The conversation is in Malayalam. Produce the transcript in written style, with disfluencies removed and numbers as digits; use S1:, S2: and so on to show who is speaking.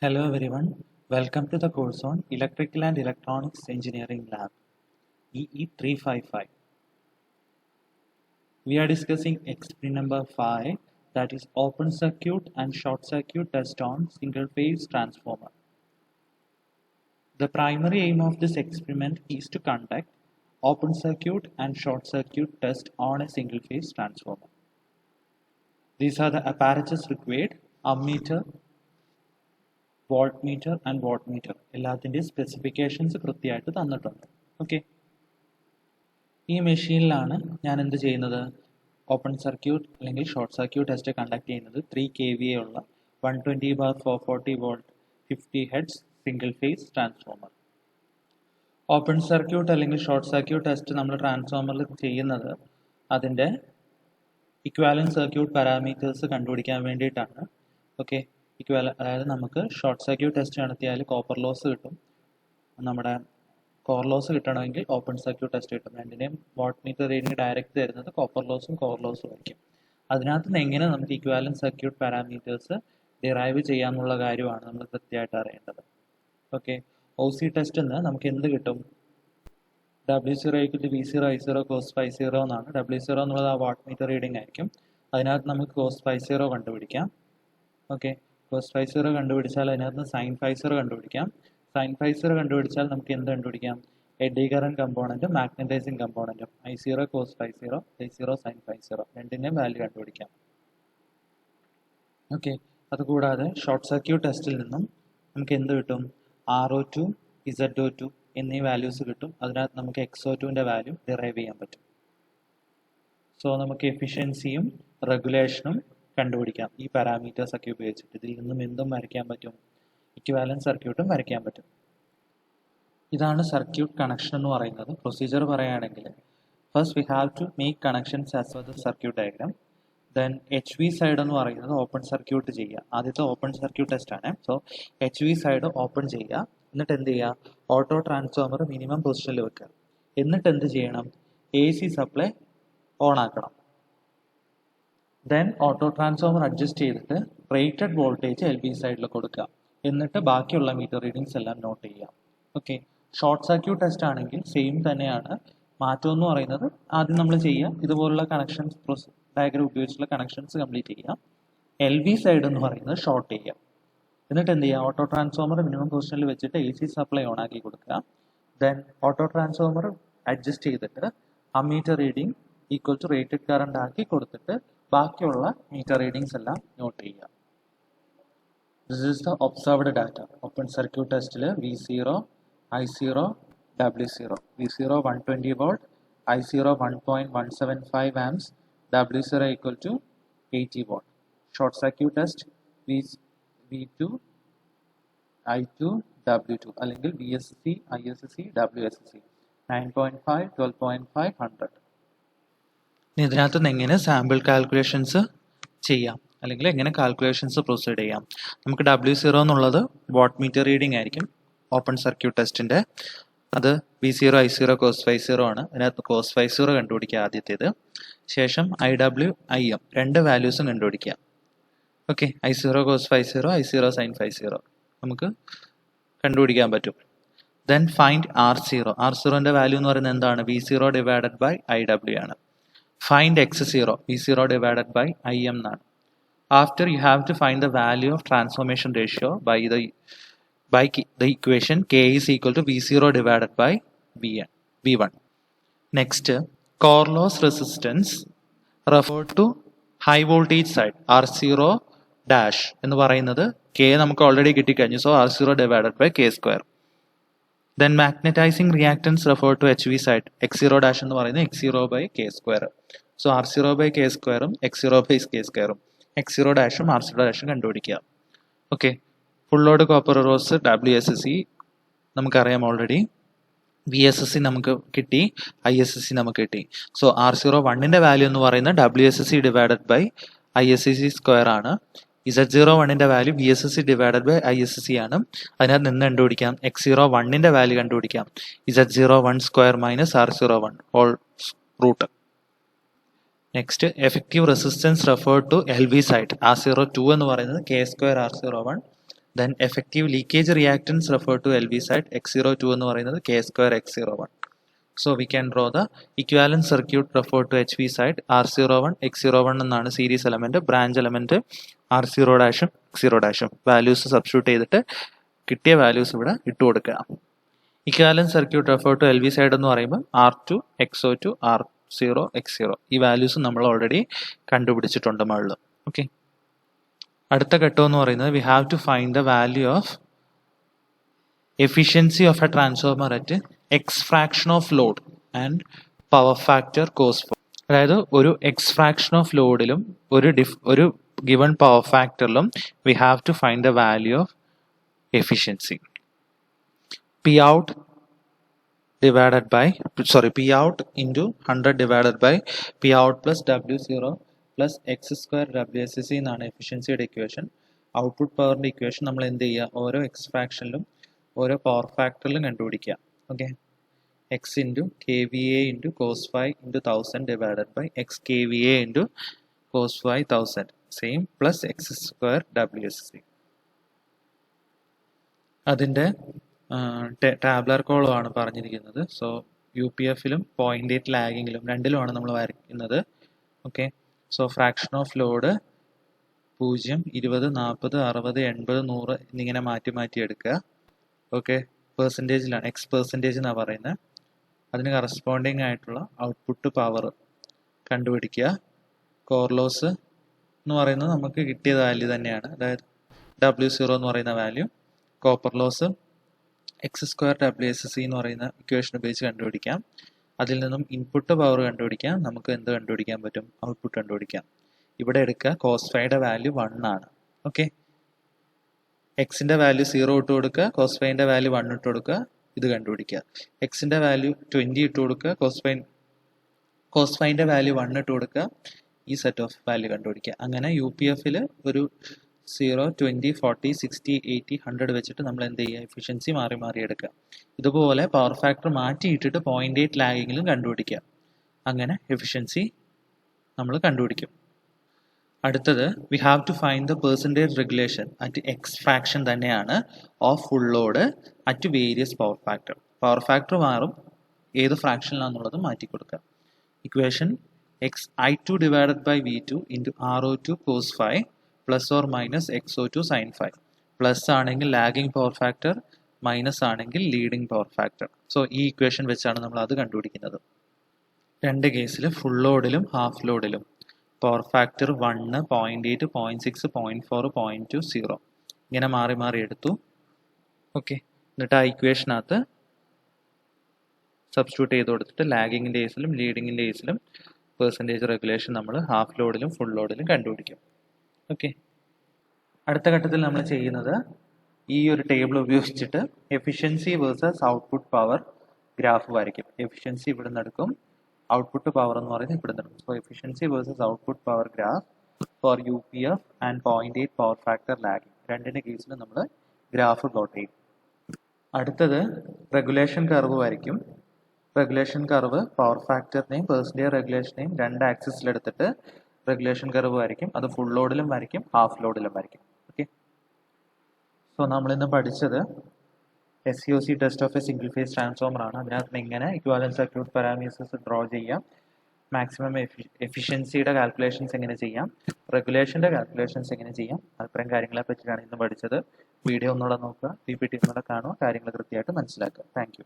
S1: Hello everyone, welcome to the course on Electrical and Electronics Engineering Lab, EE355. We are discussing experiment number 5, that is open circuit and short circuit test on single phase transformer. The primary aim of this experiment is to conduct open circuit and short circuit test on a single phase transformer. These are the apparatus required: ammeter, voltmeter and wattmeter എല്ലാത്തിൻ്റെയും സ്പെസിഫിക്കേഷൻസ് കൃത്യമായിട്ട് തന്നിട്ടുണ്ട്. ഓക്കെ, ഈ മെഷീനിലാണ് ഞാൻ എന്ത് ചെയ്യുന്നത്, ഓപ്പൺ സർക്യൂട്ട് അല്ലെങ്കിൽ ഷോർട്ട് സർക്യൂട്ട് ടെസ്റ്റ് കണ്ടക്ട് ചെയ്യുന്നത്. 3 kVA ഉള്ള 120/440 volt 50 hertz single phase transformer. Open circuit അല്ലെങ്കിൽ ഷോർട്ട് സർക്യൂട്ട് ടെസ്റ്റ് നമ്മൾ ട്രാൻസ്ഫോമറിൽ ചെയ്യുന്നത് അതിൻ്റെ ഇക്വാലന്റ് സർക്യൂട്ട് പാരാമീറ്റേഴ്സ് കണ്ടുപിടിക്കാൻ വേണ്ടിയിട്ടാണ്. ഓക്കെ, അതായത് നമുക്ക് ഷോർട്ട് സർക്യൂട്ട് ടെസ്റ്റ് നടത്തിയാൽ കോപ്പർ ലോസ് കിട്ടും, നമ്മുടെ കോർ ലോസ് കിട്ടണമെങ്കിൽ ഓപ്പൺ സർക്യൂട്ട് ടെസ്റ്റ് കിട്ടും. രണ്ടിനെയും വാട്ട് മീറ്റർ റീഡിങ് ഡയറക്റ്റ് തരുന്നത് കോപ്പർ ലോസും കോർ ലോസും ആയിരിക്കും. അതിനകത്ത് നിന്ന് എങ്ങനെ നമുക്ക് ഇക്വാലന്റ് സർക്യൂട്ട് പാരാമീറ്റേഴ്സ് ഡിറൈവ് ചെയ്യാമെന്നുള്ള കാര്യമാണ് നമ്മൾ കൃത്യമായിട്ട് അറിയേണ്ടത്. ഓക്കെ, ഒ സി ടെസ്റ്റിൽ നിന്ന് നമുക്ക് എന്ത് കിട്ടും? W0 V0 I0 cos ∅0 എന്നാണ്. W0 എന്നുള്ളത് ആ വാട്ട് മീറ്റർ റീഡിങ് ആയിരിക്കും. അതിനകത്ത് നമുക്ക് cos ∅0 കണ്ടുപിടിക്കാം. ഓക്കെ, cos ∅0 കണ്ടുപിടിച്ചാൽ അതിനകത്ത് sin ∅0 കണ്ടുപിടിക്കാം. sin ∅0 കണ്ടുപിടിച്ചാൽ നമുക്ക് എന്ത് കണ്ടുപിടിക്കാം? എഡി കറന്റ് കമ്പോണൻറ്റും മാഗ്നറ്റൈസിങ് കമ്പോണൻറ്റും I0 cos ∅0 I0 sin ∅0 രണ്ടിൻ്റെയും വാല്യൂ കണ്ടുപിടിക്കാം. ഓക്കെ, അതുകൂടാതെ ഷോർട്ട് സർക്യൂട്ട് ടെസ്റ്റിൽ നിന്നും നമുക്ക് എന്ത് കിട്ടും? RO2 ZO2 എന്നീ വാല്യൂസ് കിട്ടും. അതിനകത്ത് നമുക്ക് XO2ൻ്റെ വാല്യൂ ഡിറൈവ് ചെയ്യാൻ പറ്റും. സോ നമുക്ക് എഫിഷ്യൻസിയും റെഗുലേഷനും കണ്ടുപിടിക്കാം ഈ പാരാമീറ്റേഴ്സ് ഒക്കെ ഉപയോഗിച്ചിട്ട്. ഇതിൽ നിന്നും എന്തും വരയ്ക്കാൻ പറ്റും, ഇക്വാലന്റ് സർക്യൂട്ടും വരയ്ക്കാൻ പറ്റും. ഇതാണ് സർക്യൂട്ട് കണക്ഷൻ എന്ന് പറയുന്നത്. പ്രൊസീജിയർ പറയുകയാണെങ്കിൽ first we have to make connections as per the circuit diagram. Then HV side എന്ന് പറയുന്നത് ഓപ്പൺ സർക്യൂട്ട് ചെയ്യുക. ആദ്യത്തെ ഓപ്പൺ സർക്യൂട്ട് ടെസ്റ്റ് ആണ്. സോ HV സൈഡ് ഓപ്പൺ ചെയ്യുക. എന്നിട്ട് എന്ത് ചെയ്യുക? ഓട്ടോ ട്രാൻസ്ഫോമർ മിനിമം പൊസിഷനിൽ വെക്കുക. എന്നിട്ട് എന്ത് ചെയ്യണം? AC സപ്ലൈ ഓൺ ആക്കണം. ദെൻ ഓട്ടോ ട്രാൻസ്ഫോമർ അഡ്ജസ്റ്റ് ചെയ്തിട്ട് റേറ്റഡ് വോൾട്ടേജ് LV സൈഡിൽ കൊടുക്കുക. എന്നിട്ട് ബാക്കിയുള്ള മീറ്റർ റീഡിങ്സ് എല്ലാം നോട്ട് ചെയ്യുക. ഓക്കെ, ഷോർട്ട് സർക്യൂട്ട് ടെസ്റ്റ് ആണെങ്കിൽ സെയിം തന്നെയാണ്. മാറ്റം എന്ന് പറയുന്നത് ആദ്യം നമ്മൾ ചെയ്യുക ഇതുപോലുള്ള കണക്ഷൻസ് ഡയഗ്രാം ഉപയോഗിച്ചുള്ള കണക്ഷൻസ് കംപ്ലീറ്റ് ചെയ്യുക. LV സൈഡ് എന്ന് പറയുന്നത് ഷോർട്ട് ചെയ്യുക. എന്നിട്ട് എന്ത് ചെയ്യുക? ഓട്ടോ ട്രാൻസ്ഫോമർ മിനിമം പൊസിഷനിൽ വെച്ചിട്ട് AC സപ്ലൈ ഓൺ ആക്കി കൊടുക്കുക. ദെൻ ഓട്ടോ ട്രാൻസ്ഫോമർ അഡ്ജസ്റ്റ് ചെയ്തിട്ട് ammeter reading equal to rated current ആക്കി കൊടുത്തിട്ട് ബാക്കിയുള്ള മീറ്റർ റീഡിങ്സ് എല്ലാം നോട്ട് ചെയ്യുക. This is the observed data. Open circuit ടെസ്റ്റിൽ V0 I0 W0. V0 120 volt, I0 1.175 amps, W0 equal to 80 watt. Short circuit test V2 I2 W2 അല്ലെങ്കിൽ VSC ISC WSC 9.5 12.5 100. ഇതിനകത്ത് നിന്ന് എങ്ങനെ സാമ്പിൾ കാൽക്കുലേഷൻസ് ചെയ്യാം അല്ലെങ്കിൽ എങ്ങനെ കാൽക്കുലേഷൻസ് പ്രൊസീഡ് ചെയ്യാം? നമുക്ക് W0 എന്നുള്ളത് വാട്ട് മീറ്റർ റീഡിംഗ് ആയിരിക്കും ഓപ്പൺ സർക്യൂട്ട് ടെസ്റ്റിൻ്റെ. അത് V0 I0 cos ∅0 ആണ്. അതിനകത്ത് cos ∅0 കണ്ടുപിടിക്കുക ആദ്യത്തേത്. ശേഷം IW IM രണ്ട് വാല്യൂസും കണ്ടുപിടിക്കുക. Okay, I0 cos ∅0 I0 sin ∅0 നമുക്ക് കണ്ടുപിടിക്കാൻ പറ്റും. Then find R0. R0ൻ്റെ വാല്യൂ എന്ന് പറയുന്നത് എന്താണ്? V0 ഡിവൈഡഡ് ബൈ IW ആണ്. Find X0 V0 divided by IM എന്നാണ്. After you have to find the value of transformation ratio by the equation K is equal to V0 divided by V1. Next, core loss resistance referred to high voltage side R0 dash എന്ന് പറയുന്നത് K നമുക്ക് ഓൾറെഡി കിട്ടിക്കഴിഞ്ഞു. So R0 divided by K square. Then magnetizing reactance referred to HV side X0 dash എന്ന് പറയുന്നത് X0 by K square. So R0 by K squareും X0 by K squareും X0 ഡാഷും R0 ഡാഷും കണ്ടുപിടിക്കുക. Okay, full load copper rose WSC നമുക്കറിയാം ഓൾറെഡി. VSC നമുക്ക് കിട്ടി, ISC നമുക്ക് കിട്ടി. സോ R01ൻ്റെ വാല്യൂ എന്ന് പറയുന്നത് WSC divided by ISC square ആണ്. Z01ൻ്റെ value VSC divided by ISC ആണ്. അതിനകത്ത് നിന്ന് കണ്ടുപിടിക്കാം X01ൻ്റെ വാല്യൂ കണ്ടുപിടിക്കാം Z01 square minus R01 whole root. Next effective resistance referred to LV side R02 എന്ന് പറയുന്നത് K square R01 Then effective leakage reactance referred to LV side X02 എന്ന് പറയുന്നത് K square X01. So we can draw the equivalent circuit referred to HV side R01 X01 എന്നാണ് series element, branch element R0 ഡാഷും X0 ഡാഷും. വാല്യൂസ് സബ്സ്റ്റിറ്റ്യൂട്ട് ചെയ്തിട്ട് കിട്ടിയ വാല്യൂസ് ഇവിടെ ഇട്ട് കൊടുക്കുക. Equivalent circuit refer to LV side എന്ന് പറയുമ്പോൾ R2 X02 R0 X0 ഈ വാല്യൂസ് നമ്മൾ ഓൾറെഡി കണ്ടുപിടിച്ചിട്ടുണ്ട് മുകളിൽ. ഓക്കെ, അടുത്ത ഘട്ടം എന്ന് പറയുന്നത് we have to find the value of efficiency of a transformer at x fraction of load and power factor cos phi. അതായത് ഒരു എക്സ് ഫ്രാക്ഷൻ ഓഫ് ലോഡിലും ഒരു ഗിവൺ പവർ ഫാക്ടറിലും we have to find the value of efficiency. P out into 100 divided by P out plus W0 plus X square WSC എന്നാണ് എഫിഷ്യൻസിയുടെ ഇക്വേഷൻ. ഔട്ട്പുട്ട് പവറിന്റെ ഇക്വേഷൻ നമ്മൾ എന്ത് ചെയ്യുക, ഓരോ എക്സ് ഫ്രാക്ഷനിലും ഓരോ പവർ ഫാക്ടറിലും കണ്ടുപിടിക്കുക. Okay, x into KVA into cos 5 into 1000 divided by x KVA into cos 5 1000 same plus x square WSC. അതിൻ്റെ ടാബ്ലർ കോളം ആണ് പറഞ്ഞിരിക്കുന്നത്. സോ UPF-ലും 0.8 ലാഗിങ്ങിലും രണ്ടിലുമാണ് നമ്മൾ വരയ്ക്കുന്നത്. Okay, so fraction of load 0, 20, 40, 60, 80, 100 എന്നിങ്ങനെ മാറ്റി മാറ്റി എടുക്കുക. ഓക്കെ, പെർസെൻറ്റേജിലാണ്, എക്സ് പെർസെൻറ്റേജ് എന്നാണ് പറയുന്നത്. അതിന് കറസ്പോണ്ടിങ് ആയിട്ടുള്ള ഔട്ട്പുട്ട് പവർ കണ്ടുപിടിക്കുക. കോർ ലോസ് എന്ന് പറയുന്നത് നമുക്ക് കിട്ടിയ വാല്യൂ തന്നെയാണ്, അതായത് W0 എന്ന് പറയുന്ന വാല്യൂ. Copper loss x square WSC എന്ന് പറയുന്ന ഇക്വേഷൻ ഉപയോഗിച്ച് കണ്ടുപിടിക്കാം. അതിൽ നിന്നും ഇൻപുട്ട് പവർ കണ്ടുപിടിക്കാം. നമുക്ക് എന്ത് കണ്ടുപിടിക്കാൻ പറ്റും, ഔട്ട്പുട്ട് കണ്ടുപിടിക്കാം. ഇവിടെ എടുക്കുക, കോസ് 5യുടെ വാല്യൂ 1 ആണ്. ഓക്കെ, എക്സിൻ്റെ വാല്യൂ 0 ഇട്ട് കൊടുക്കുക, കോസ് 5ൻ്റെ വാല്യൂ 1 ഇട്ട് കൊടുക്കുക, ഇത് കണ്ടുപിടിക്കുക. എക്സിൻ്റെ വാല്യൂ 20 ഇട്ട് കൊടുക്കുക, കോസ് 5ൻ്റെ വാല്യൂ 1 ഇട്ട് കൊടുക്കുക, ഈ സെറ്റ് ഓഫ് വാല്യൂ കണ്ടുപിടിക്കുക. അങ്ങനെ UPF-ൽ ഒരു 0, 20, 40, 60, 80, 100 വെച്ചിട്ട് നമ്മൾ എന്ത് ചെയ്യുക, എഫിഷ്യൻസി മാറി മാറി എടുക്കുക. ഇതുപോലെ പവർ ഫാക്ടർ മാറ്റിയിട്ടിട്ട് 0.8 ലാഗിങ്ങിലും കണ്ടുപിടിക്കുക. അങ്ങനെ എഫിഷ്യൻസി നമ്മൾ കണ്ടുപിടിക്കും. അടുത്തത് we have to find the percentage regulation at x fraction തന്നെയാണ് of full load at various power factor. Power factor മാറും, ഏത് ഫ്രാക്ഷനിലാണെന്നുള്ളത് മാറ്റി കൊടുക്കുക. Equation I2 divided by V2 into R02 cos 5 plus or minus X02 sine 5. Plus ആണെങ്കിൽ ലാഗിങ് പവർ ഫാക്ടർ, മൈനസ് ആണെങ്കിൽ ലീഡിങ് പവർ ഫാക്ടർ. സോ ഈ ഇക്വേഷൻ വെച്ചാണ് നമ്മൾ അത് കണ്ടുപിടിക്കുന്നത്. രണ്ട് കേസിൽ ഫുൾ ലോഡിലും ഹാഫ് ലോഡിലും പവർ ഫാക്ടർ 1, 0.8, 0.6, 0.4, 0.2, 0 ഇങ്ങനെ മാറി മാറി എടുത്തു. ഓക്കെ, എന്നിട്ട് ആ ഇക്വേഷനകത്ത് സബ്സ്റ്റിറ്റ്യൂട്ട് ചെയ്ത് കൊടുത്തിട്ട് ലാഗിങ്ങിൻ്റെ കേസിലും ലീഡിങ്ങിൻ്റെ കേസിലും പെർസെൻറ്റേജ് റെഗുലേഷൻ നമ്മൾ ഹാഫ് ലോഡിലും ഫുൾ ലോഡിലും കണ്ടുപിടിക്കും. ഓക്കെ, അടുത്ത ഘട്ടത്തിൽ നമ്മൾ ചെയ്യുന്നത് ഈ ഒരു ടേബിൾ ഉപയോഗിച്ചിട്ട് efficiency versus output power graph വരയ്ക്കും. എഫിഷ്യൻസി ഇവിടെ നിന്ന് എടുക്കും, ഔട്ട്പുട്ട് പവർ എന്ന് പറയുന്നത് ഇവിടെ നിന്ന് എടുക്കും. So efficiency versus output power graph four UPF and 0.8 power factor lagging രണ്ടിൻ്റെ കേസിൽ നമ്മൾ ഗ്രാഫ് പ്ലോട്ട് ചെയ്യും. അടുത്തത് റെഗുലേഷൻ കർവ് വരയ്ക്കും. റെഗുലേഷൻ കർവ് പവർ ഫാക്ടറിനെയും പെർസെൻറ്റേജ് റെഗുലേഷനെയും രണ്ട് ആക്സിസിലെടുത്തിട്ട് റെഗുലേഷൻ കർവ് വരയ്ക്കും. അത് ഫുൾ ലോഡിലും വരയ്ക്കും, ഹാഫ് ലോഡിലും വരയ്ക്കും. ഓക്കെ, സോ നമ്മളിന്ന് പഠിച്ചത് SCOC test of A single phase transformer ആണ്. അതിനകത്ത് എങ്ങനെ ഇക്വാലന്റ് സർക്യൂട്ട് പാരാമീറ്റേഴ്സ് ഡ്രോ ചെയ്യാം, മാക്സിമം എഫിഷ്യൻസിയുടെ കാൽക്കുലേഷൻസ് എങ്ങനെ ചെയ്യാം, റെഗുലേഷൻ്റെ കാൽക്കുലേഷൻസ് എങ്ങനെ ചെയ്യാം, അത്രയും കാര്യങ്ങളെ പറ്റിയാണ് ഇന്ന് പഠിച്ചത്. വീഡിയോ ഒന്നുകൂടെ നോക്കുക, PPT ഒന്നുകൂടെ കാണുക, കാര്യങ്ങൾ കൃത്യമായിട്ട് മനസ്സിലാക്കുക. Thank you.